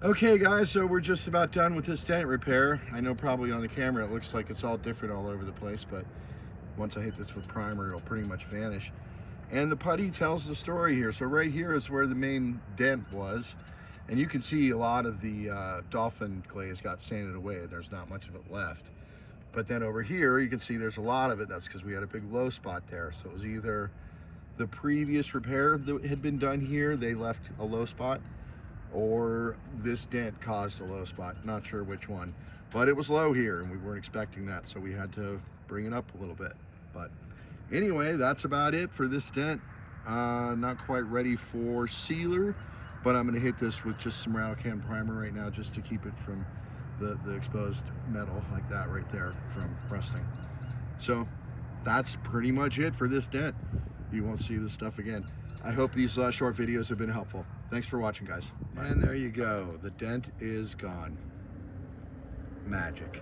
Okay guys, so we're just about done with this dent repair. I know probably on the camera it looks like it's all different all over the place, but once I hit this with primer it'll pretty much vanish. And the putty tells the story here. So right here is where the main dent was, and you can see a lot of the dolphin glaze got sanded away. There's not much of it left. But then over here you can see there's a lot of it. That's because we had a big low spot there. So it was either the previous repair that had been done here, they left a low spot, or this dent caused a low spot. Not sure which one, but it was low here and we weren't expecting that, so we had to bring it up a little bit. But anyway, that's about it for this dent. Not quite ready for sealer, but I'm going to hit this with just some rattle can primer right now, just to keep it from the exposed metal like that right there from rusting. So that's pretty much it for this dent. You won't see this stuff again. I hope these short videos have been helpful. Thanks for watching, guys. Bye. And there you go. The dent is gone. Magic.